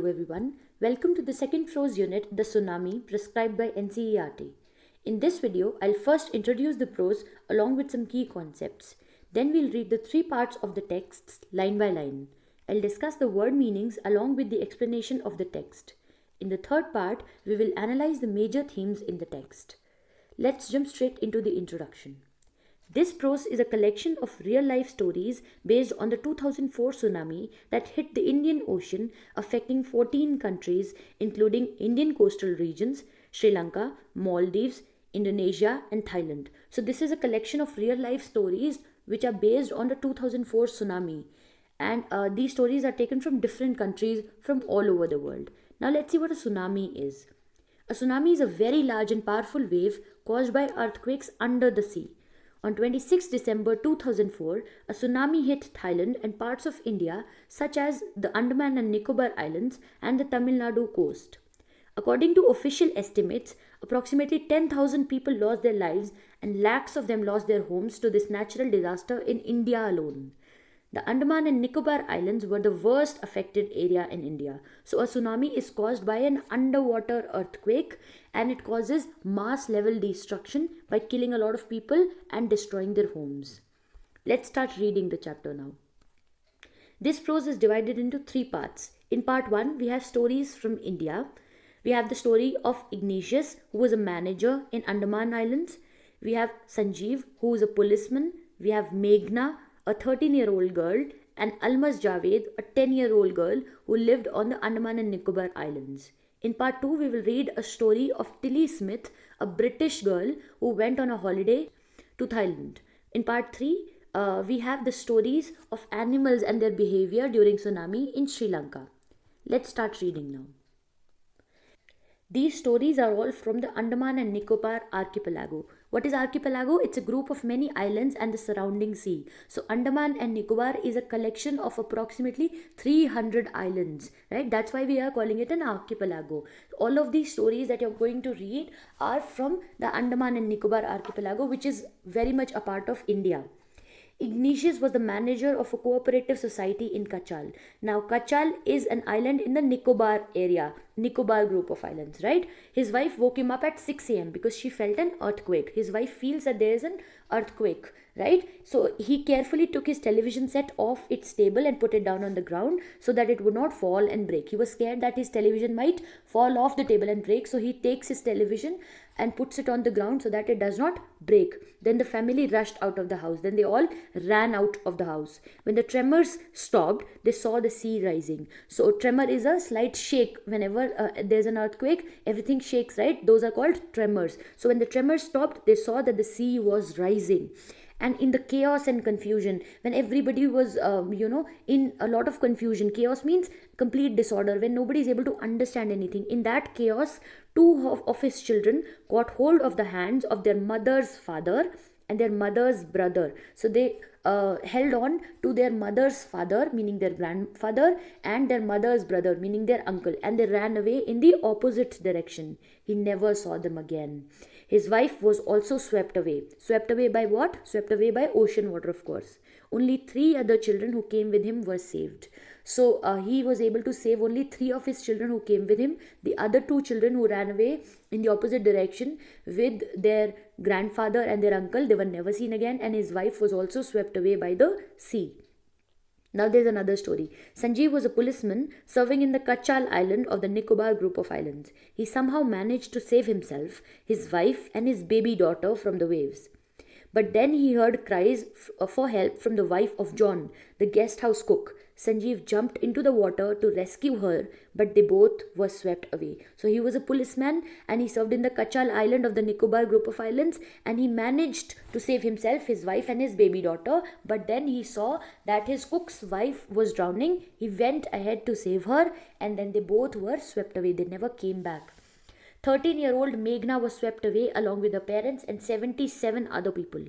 Hello everyone. Welcome to the second prose unit, The Tsunami, prescribed by NCERT. In this video, I'll first introduce the prose along with some key concepts. Then we'll read the three parts of the texts line by line. I'll discuss the word meanings along with the explanation of the text. In the third part, we will analyze the major themes in the text. Let's jump straight into the introduction. This prose is a collection of real life stories based on the 2004 tsunami that hit the Indian Ocean, affecting 14 countries, including Indian coastal regions, Sri Lanka, Maldives, Indonesia, and Thailand. So, this is a collection of real life stories which are based on the 2004 tsunami. And these stories are taken from different countries from all over the world. Now, let's see what a tsunami is. A tsunami is a very large and powerful wave caused by earthquakes under the sea. On 26 December 2004, a tsunami hit Thailand and parts of India such as the Andaman and Nicobar Islands and the Tamil Nadu coast. According to official estimates, approximately 10,000 people lost their lives and lakhs of them lost their homes to this natural disaster in India alone. The Andaman and Nicobar Islands were the worst affected area in India. So, a tsunami is caused by an underwater earthquake and it causes mass level destruction by killing a lot of people and destroying their homes. Let's start reading the chapter now. This prose is divided into three parts. In part 1, we have stories from India. We have the story of Ignatius, who was a manager in Andaman Islands. We have Sanjeev, who is a policeman. We have Meghna, a 13-year-old girl, and Almas Javed, a 10-year-old girl who lived on the Andaman and Nicobar Islands. In part 2, we will read a story of Tilly Smith, a British girl who went on a holiday to Thailand. In part 3, we have the stories of animals and their behavior during tsunami in Sri Lanka. Let's start reading now. These stories are all from the Andaman and Nicobar archipelago. What is archipelago? It's a group of many islands and the surrounding sea. So Andaman and Nicobar is a collection of approximately 300 islands, right? That's why we are calling it an archipelago. All of these stories that you're going to read are from the Andaman and Nicobar archipelago, which is very much a part of India. Ignatius was the manager of a cooperative society in Kachal. Now, Kachal is an island in the Nicobar area, Nicobar group of islands, right? His wife woke him up at 6 a.m. because she felt an earthquake. His wife feels that there is an earthquake, right? So, he carefully took his television set off its table and put it down on the ground so that it would not fall and break. He was scared that his television might fall off the table and break, so he takes his television and puts it on the ground so that it does not break. Then the family rushed out of the house. Then they all ran out of the house. When the tremors stopped, they saw the sea rising. So tremor is a slight shake. Whenever there's an earthquake, everything shakes, right? Those are called tremors. So when the tremors stopped, they saw that the sea was rising. And in the chaos and confusion, when everybody was in a lot of confusion, chaos means complete disorder, when nobody is able to understand anything, in that chaos, two of his children caught hold of the hands of their mother's father and their mother's brother. So they held on to their mother's father, meaning their grandfather, and their mother's brother, meaning their uncle, and they ran away in the opposite direction. He never saw them again. His wife was also swept away. Swept away by what? Swept away by ocean water, of course. Only 3 other children who came with him were saved. So he was able to save only 3 of his children who came with him. The other 2 children who ran away in the opposite direction with their grandfather and their uncle, they were never seen again, and his wife was also swept away by the sea. Now there's another story. Sanjeev was a policeman serving in the Kachal island of the Nicobar group of islands. He somehow managed to save himself, his wife, and his baby daughter from the waves. But then he heard cries for help from the wife of John, the guest house cook. Sanjeev jumped into the water to rescue her, but they both were swept away. So he was a policeman and he served in the Kachal island of the Nicobar group of islands, and he managed to save himself, his wife, and his baby daughter. But then he saw that his cook's wife was drowning. He went ahead to save her, and then they both were swept away. They never came back. 13-year-old Meghna was swept away along with her parents and 77 other people.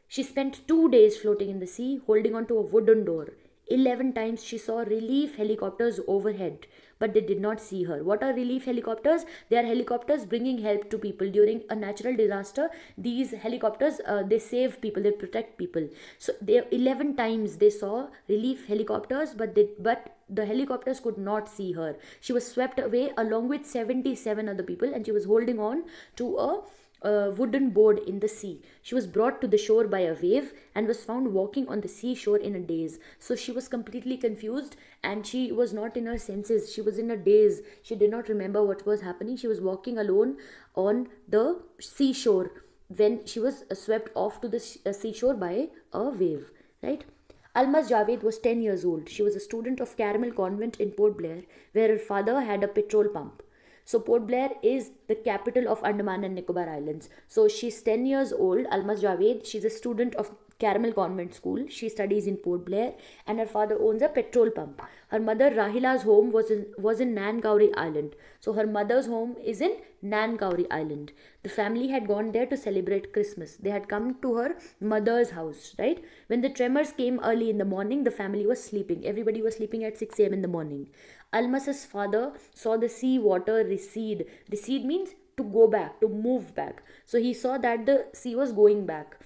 She spent 2 days floating in the sea, holding onto a wooden door. 11 times she saw relief helicopters overhead, but they did not see her. What are relief helicopters? They are helicopters bringing help to people during a natural disaster. These helicopters, they save people, they protect people. So they 11 times they saw relief helicopters, but the helicopters could not see her. She was swept away along with 77 other people, and she was holding on to a wooden board in the sea. She was brought to the shore by a wave and was found walking on the seashore in a daze. So she was completely confused and she was not in her senses. She was in a daze. She did not remember what was happening. She was walking alone on the seashore when she was swept off to the seashore by a wave, right? Almaz Javed was 10 years old. She was a student of Carmel Convent in Port Blair, where her father had a petrol pump. So Port Blair is the capital of Andaman and Nicobar Islands. So she's 10 years old, Almaz Javed. She's a student of Carmel Convent School. She studies in Port Blair, and her father owns a petrol pump. Her mother Rahila's home was in Nangauri Island. So her mother's home is in Nangauri Island. The family had gone there to celebrate Christmas. They had come to her mother's house, right? When the tremors came early in the morning, the family was sleeping. Everybody was sleeping at 6 a.m. in the morning. Almas's father saw the sea water recede. Recede means to go back, to move back. So he saw that the sea was going back.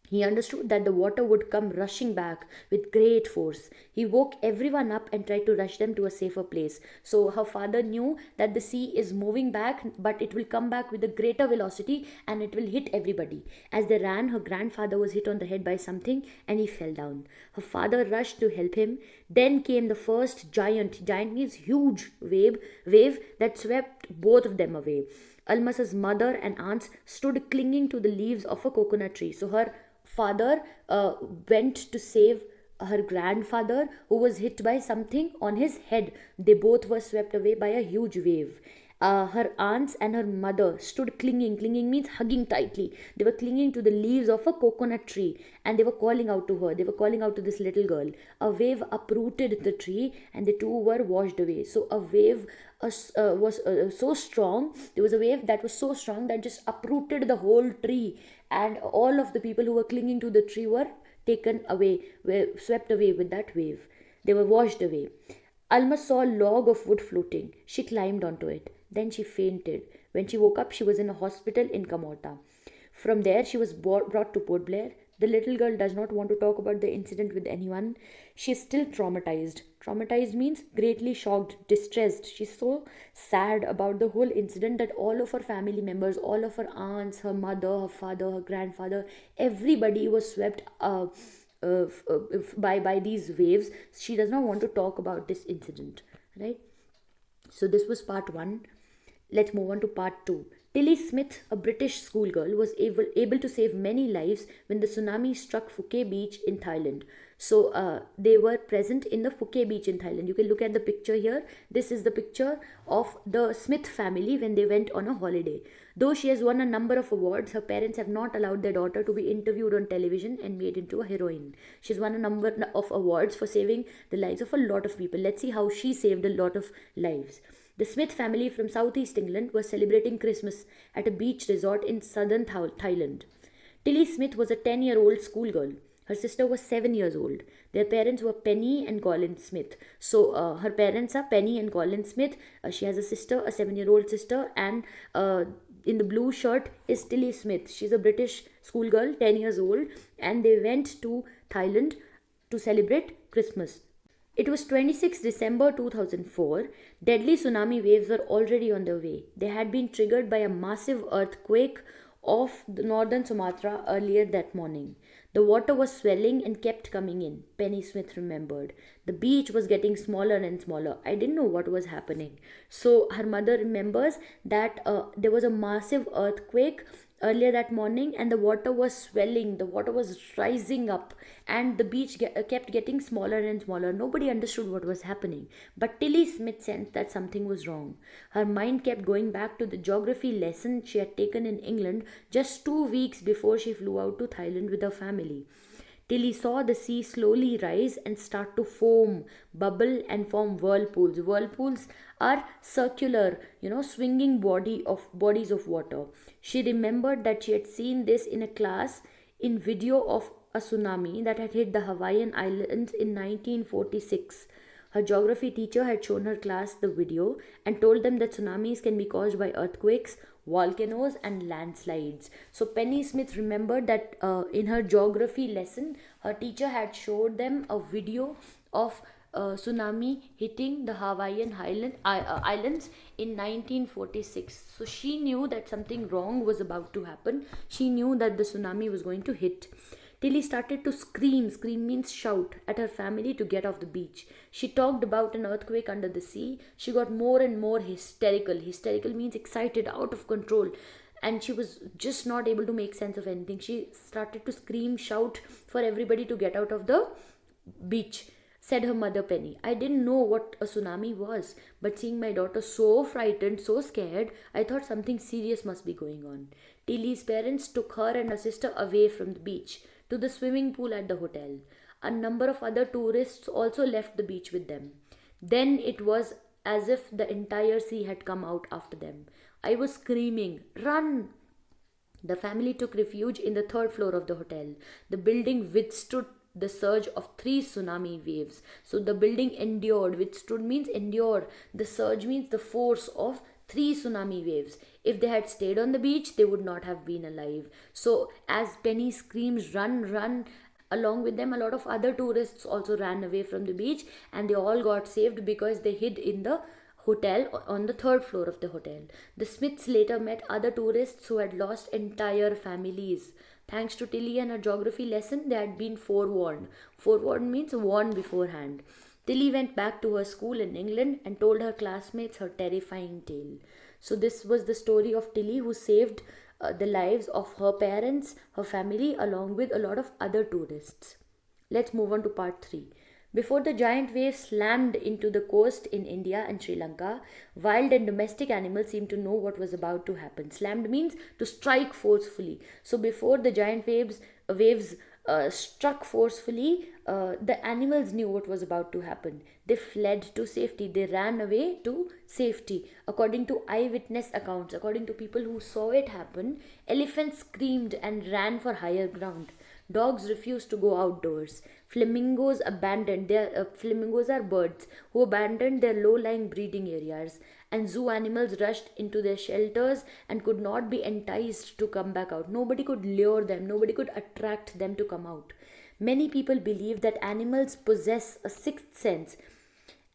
He understood that the water would come rushing back with great force. He woke everyone up and tried to rush them to a safer place. So her father knew that the sea is moving back, but it will come back with a greater velocity and it will hit everybody. As they ran, her grandfather was hit on the head by something and he fell down. Her father rushed to help him. Then came the first giant means huge wave that swept both of them away. Almas's mother and aunts stood clinging to the leaves of a coconut tree. So her father went to save her grandfather who was hit by something on his head. They both were swept away by a huge wave. Her aunts and her mother stood clinging. Clinging means hugging tightly. They were clinging to the leaves of a coconut tree and they were calling out to her. They were calling out to this little girl. A wave uprooted the tree and the two were washed away. So a wave was so strong. There was a wave that was so strong that just uprooted the whole tree, and all of the people who were clinging to the tree were taken away, were swept away with that wave. They were washed away. Alma saw a log of wood floating. She climbed onto it. Then she fainted. When she woke up, she was in a hospital in Kamorta. From there, she was brought to Port Blair. The little girl does not want to talk about the incident with anyone. She is still traumatized. Traumatized means greatly shocked, distressed. She's so sad about the whole incident that all of her family members, all of her aunts, her mother, her father, her grandfather, everybody was swept by these waves. She does not want to talk about this incident, right? So this was part 1. Let's move on to part 2. Tilly Smith, a British schoolgirl, was able to save many lives when the tsunami struck Phuket Beach in Thailand. So they were present in the Phuket Beach in Thailand. You can look at the picture here. This is the picture of the Smith family when they went on a holiday. Though she has won a number of awards, her parents have not allowed their daughter to be interviewed on television and made into a heroine. She's won a number of awards for saving the lives of a lot of people. Let's see how she saved a lot of lives. The Smith family from southeast England was celebrating Christmas at a beach resort in southern Thailand. Tilly Smith was a 10-year-old schoolgirl. Her sister was 7 years old. Their parents were Penny and Colin Smith. So her parents are Penny and Colin Smith. She has a sister, a 7-year-old sister, and in the blue shirt is Tilly Smith. She's a British schoolgirl, 10 years old, and they went to Thailand to celebrate Christmas. It was 26 December 2004. Deadly tsunami waves were already on their way. They had been triggered by a massive earthquake off the northern Sumatra earlier that morning. The water was swelling and kept coming in, Penny Smith remembered. The beach was getting smaller and smaller. I didn't know what was happening. So her mother remembers that there was a massive earthquake earlier that morning and the water was swelling, the water was rising up, and the beach kept getting smaller and smaller. Nobody understood what was happening, but Tilly Smith sensed that something was wrong. Her mind kept going back to the geography lesson she had taken in England just 2 weeks before she flew out to Thailand with her family. Tilly saw the sea slowly rise and start to foam, bubble, and form whirlpools. Whirlpools are circular, swinging bodies of water. She remembered that she had seen this in a class in video of a tsunami that had hit the Hawaiian Islands in 1946. Her geography teacher had shown her class the video and told them that tsunamis can be caused by earthquakes, volcanoes, and landslides. So Penny Smith remembered that in her geography lesson, her teacher had showed them a video of tsunami hitting the Hawaiian islands in 1946. So she knew that something wrong was about to happen. She knew that the tsunami was going to hit. Tilly started to scream means shout, at her family to get off the beach. She talked about an earthquake under the sea. She got more and more hysterical. Hysterical means excited, out of control. And she was just not able to make sense of anything. She started to scream, shout for everybody to get out of the beach. Said her mother Penny. I didn't know what a tsunami was, but seeing my daughter so frightened, so scared, I thought something serious must be going on. Tilly's parents took her and her sister away from the beach to the swimming pool at the hotel. A number of other tourists also left the beach with them. Then it was as if the entire sea had come out after them. I was screaming, "Run!" The family took refuge in the third floor of the hotel. The building withstood the surge of 3 tsunami waves. So the building endured. Withstood means endure. The surge means the force of 3 tsunami waves. If they had stayed on the beach, they would not have been alive. So as Penny screams, "Run, run!" along with them, a lot of other tourists also ran away from the beach, and they all got saved because they hid in the hotel on the third floor of the hotel. The Smiths later met other tourists who had lost entire families. Thanks to Tilly and her geography lesson, they had been forewarned. Forewarned means warned beforehand. Tilly went back to her school in England and told her classmates her terrifying tale. So, this was the story of Tilly, who saved the lives of her parents, her family, along with a lot of other tourists. Let's move on to part 3. Before the giant waves slammed into the coast in India and Sri Lanka, wild and domestic animals seemed to know what was about to happen. Slammed means to strike forcefully. So before the giant waves struck forcefully, the animals knew what was about to happen. They fled to safety. They ran away to safety. According to eyewitness accounts, according to people who saw it happen, elephants screamed and ran for higher ground. Dogs refused to go outdoors. Flamingos flamingos are birds who abandoned their low-lying breeding areas, and zoo animals rushed into their shelters and could not be enticed to come back out. Nobody could lure them, nobody could attract them to come out. Many people believe that animals possess a sixth sense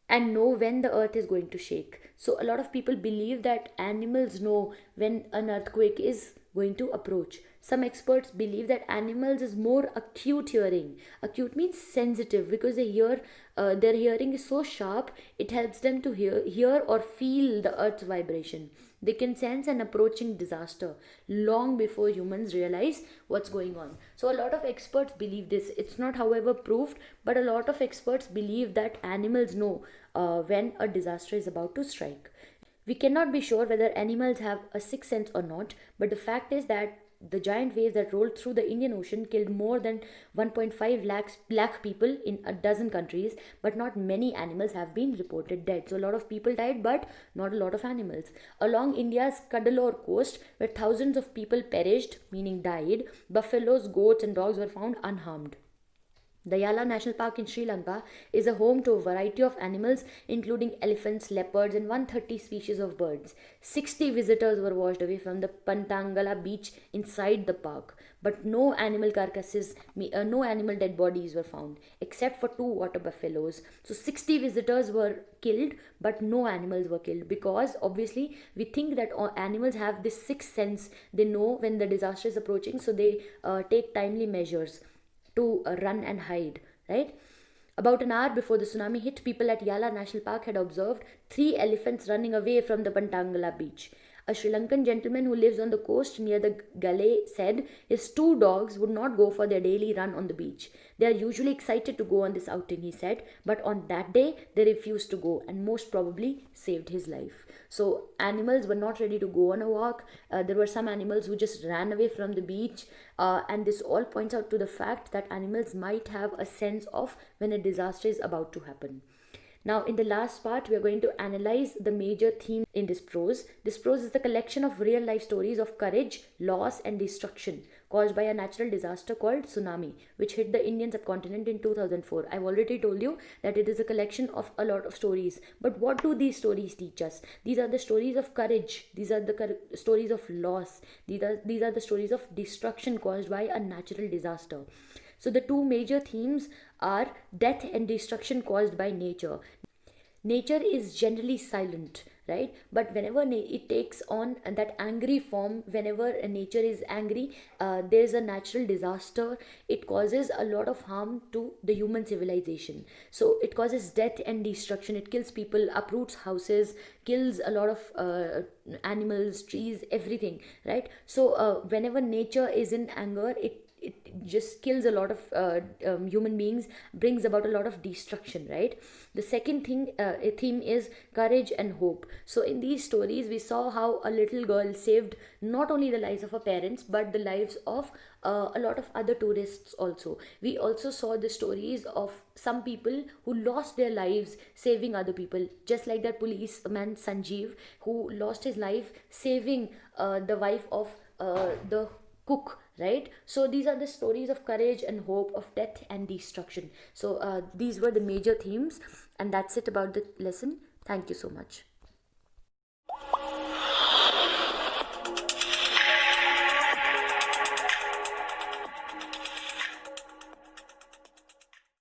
and know when the earth is going to shake. So a lot of people believe that animals know when an earthquake is going to approach. Some experts believe that animals is more acute hearing. Acute means sensitive, because their hearing is so sharp, it helps them to hear or feel the earth's vibration. They can sense an approaching disaster long before humans realize what's going on. So a lot of experts believe this. It's not, however, proved, but a lot of experts believe that animals know when a disaster is about to strike. We cannot be sure whether animals have a sixth sense or not, but the fact is that the giant waves that rolled through the Indian Ocean killed more than 1.5 lakh people in a dozen countries, but not many animals have been reported dead. So a lot of people died, but not a lot of animals. Along India's Cuddalore coast, where thousands of people perished, meaning died, buffaloes, goats, and dogs were found unharmed. The Yala National Park in Sri Lanka is a home to a variety of animals, including elephants, leopards, and 130 species of birds. 60 visitors were washed away from the Pantangala beach inside the park, but no animal no animal dead bodies were found, except for 2 water buffaloes. So 60 visitors were killed, but no animals were killed, because obviously we think that animals have this sixth sense. They know when the disaster is approaching, so they take timely measures to run and hide, right? About an hour before the tsunami hit, people at Yala National Park had observed 3 elephants running away from the Pantangala beach. A Sri Lankan gentleman who lives on the coast near the Galle said his 2 dogs would not go for their daily run on the beach. They are usually excited to go on this outing, he said, but on that day they refused to go and most probably saved his life. So animals were not ready to go on a walk. There were some animals who just ran away from the beach, and this all points out to the fact that animals might have a sense of when a disaster is about to happen. Now, in the last part, we are going to analyze the major theme in this prose. This prose is the collection of real life stories of courage, loss, and destruction caused by a natural disaster called tsunami, which hit the Indian subcontinent in 2004. I've already told you that it is a collection of a lot of stories. But what do these stories teach us? These are the stories of courage, these are the stories of loss, these are the stories of destruction caused by a natural disaster. So, the two major themes are death and destruction caused by nature. Nature is generally silent, right? But whenever it takes on that angry form, whenever nature is angry, there's a natural disaster. It causes a lot of harm to the human civilization. So it causes death and destruction. It kills people, uproots houses, kills a lot of animals, trees, everything, right? So whenever nature is in anger, it just kills a lot of human beings, brings about a lot of destruction, right? The second theme is courage and hope. So in these stories we saw how a little girl saved not only the lives of her parents but the lives of a lot of other tourists also. We also saw the stories of some people who lost their lives saving other people, just like that policeman Sanjeev, who lost his life saving the wife of the cook, right? So these are the stories of courage and hope, of death and destruction. So these were the major themes, and that's it about the lesson. Thank you so much.